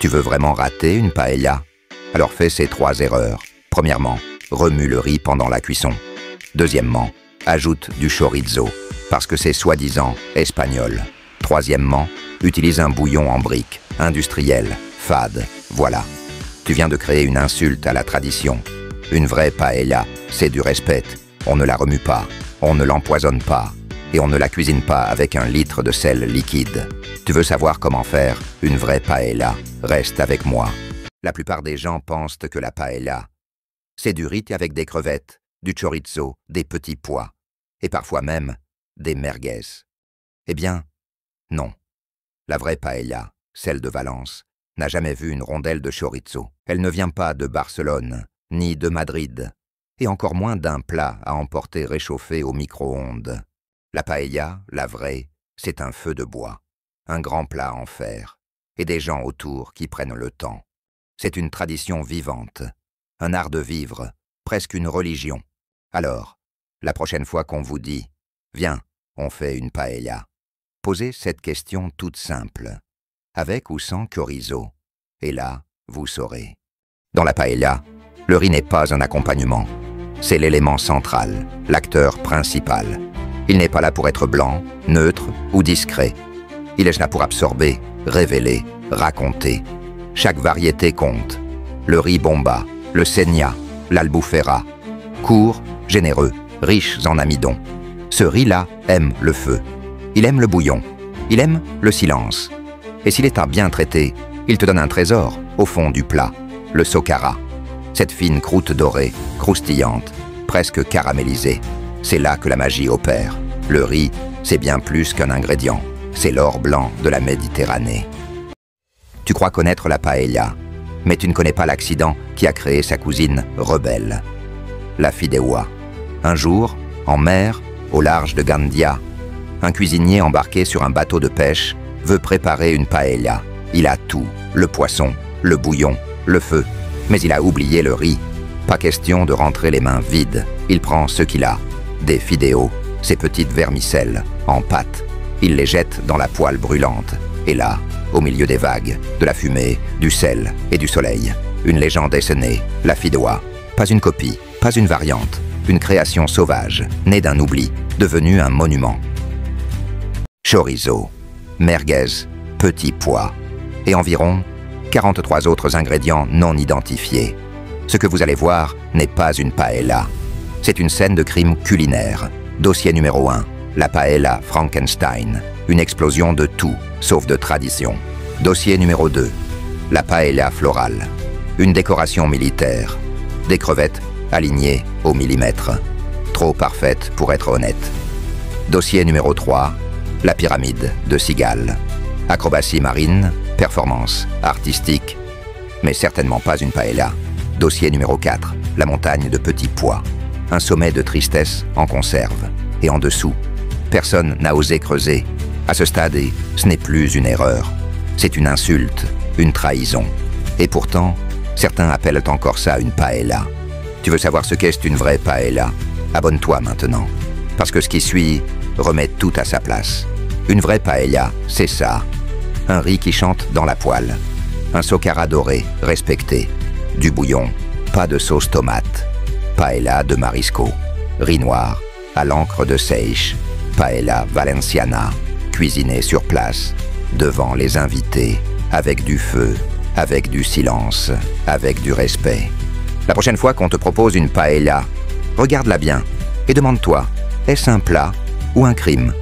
Tu veux vraiment rater une paella? Alors fais ces 3 erreurs. Premièrement, remue le riz pendant la cuisson. Deuxièmement, ajoute du chorizo, parce que c'est soi-disant espagnol. Troisièmement, utilise un bouillon en brique, industriel, fade, voilà. Tu viens de créer une insulte à la tradition. Une vraie paella, c'est du respect. On ne la remue pas, on ne l'empoisonne pas, et on ne la cuisine pas avec 1 litre de sel liquide. Tu veux savoir comment faire une vraie paella? Reste avec moi. La plupart des gens pensent que la paella, c'est du riz avec des crevettes, du chorizo, des petits pois, et parfois même des merguez. Eh bien, non. La vraie paella, celle de Valence, n'a jamais vu une rondelle de chorizo. Elle ne vient pas de Barcelone, ni de Madrid, et encore moins d'un plat à emporter réchauffé au micro-ondes. La paella, la vraie, c'est un feu de bois, un grand plat en fer, et des gens autour qui prennent le temps. C'est une tradition vivante, un art de vivre, presque une religion. Alors, la prochaine fois qu'on vous dit « Viens, on fait une paella », posez cette question toute simple, avec ou sans chorizo, et là, vous saurez. Dans la paella, le riz n'est pas un accompagnement, c'est l'élément central, l'acteur principal. Il n'est pas là pour être blanc, neutre ou discret. Il est là pour absorber, révéler, raconter. Chaque variété compte. Le riz bomba, le segna, l'albufera. Court, généreux, riche en amidon. Ce riz-là aime le feu. Il aime le bouillon. Il aime le silence. Et s'il est bien traité, il te donne un trésor au fond du plat, le socara. Cette fine croûte dorée, croustillante, presque caramélisée. C'est là que la magie opère. Le riz, c'est bien plus qu'un ingrédient. C'est l'or blanc de la Méditerranée. Tu crois connaître la paella, mais tu ne connais pas l'accident qui a créé sa cousine rebelle, la fideuà. Un jour, en mer, au large de Gandia, un cuisinier embarqué sur un bateau de pêche veut préparer une paella. Il a tout, le poisson, le bouillon, le feu, mais il a oublié le riz. Pas question de rentrer les mains vides. Il prend ce qu'il a, des fideos, ces petites vermicelles, en pâte. Il les jette dans la poêle brûlante. Et là, au milieu des vagues, de la fumée, du sel et du soleil, une légende est née, la fideuà. Pas une copie, pas une variante, une création sauvage, née d'un oubli, devenue un monument. Chorizo, merguez, petits pois, et environ 43 autres ingrédients non identifiés. Ce que vous allez voir n'est pas une paella. C'est une scène de crime culinaire. Dossier numéro 1, la paella Frankenstein. Une explosion de tout, sauf de tradition. Dossier numéro 2, la paella florale. Une décoration militaire. Des crevettes alignées au millimètre. Trop parfaites pour être honnête. Dossier numéro 3, la pyramide de Cigale. Acrobatie marine, performance artistique, mais certainement pas une paella. Dossier numéro 4, la montagne de petits pois. Un sommet de tristesse en conserve. Et en dessous, personne n'a osé creuser. À ce stade, ce n'est plus une erreur. C'est une insulte, une trahison. Et pourtant, certains appellent encore ça une paella. Tu veux savoir ce qu'est une vraie paella? Abonne-toi maintenant. Parce que ce qui suit remet tout à sa place. Une vraie paella, c'est ça. Un riz qui chante dans la poêle. Un socara doré, respecté. Du bouillon, pas de sauce tomate. Paella de marisco. Riz noir, à l'encre de Seix. Paella valenciana, cuisinée sur place, devant les invités, avec du feu, avec du silence, avec du respect. La prochaine fois qu'on te propose une paella, regarde-la bien et demande-toi, est-ce un plat ou un crime ?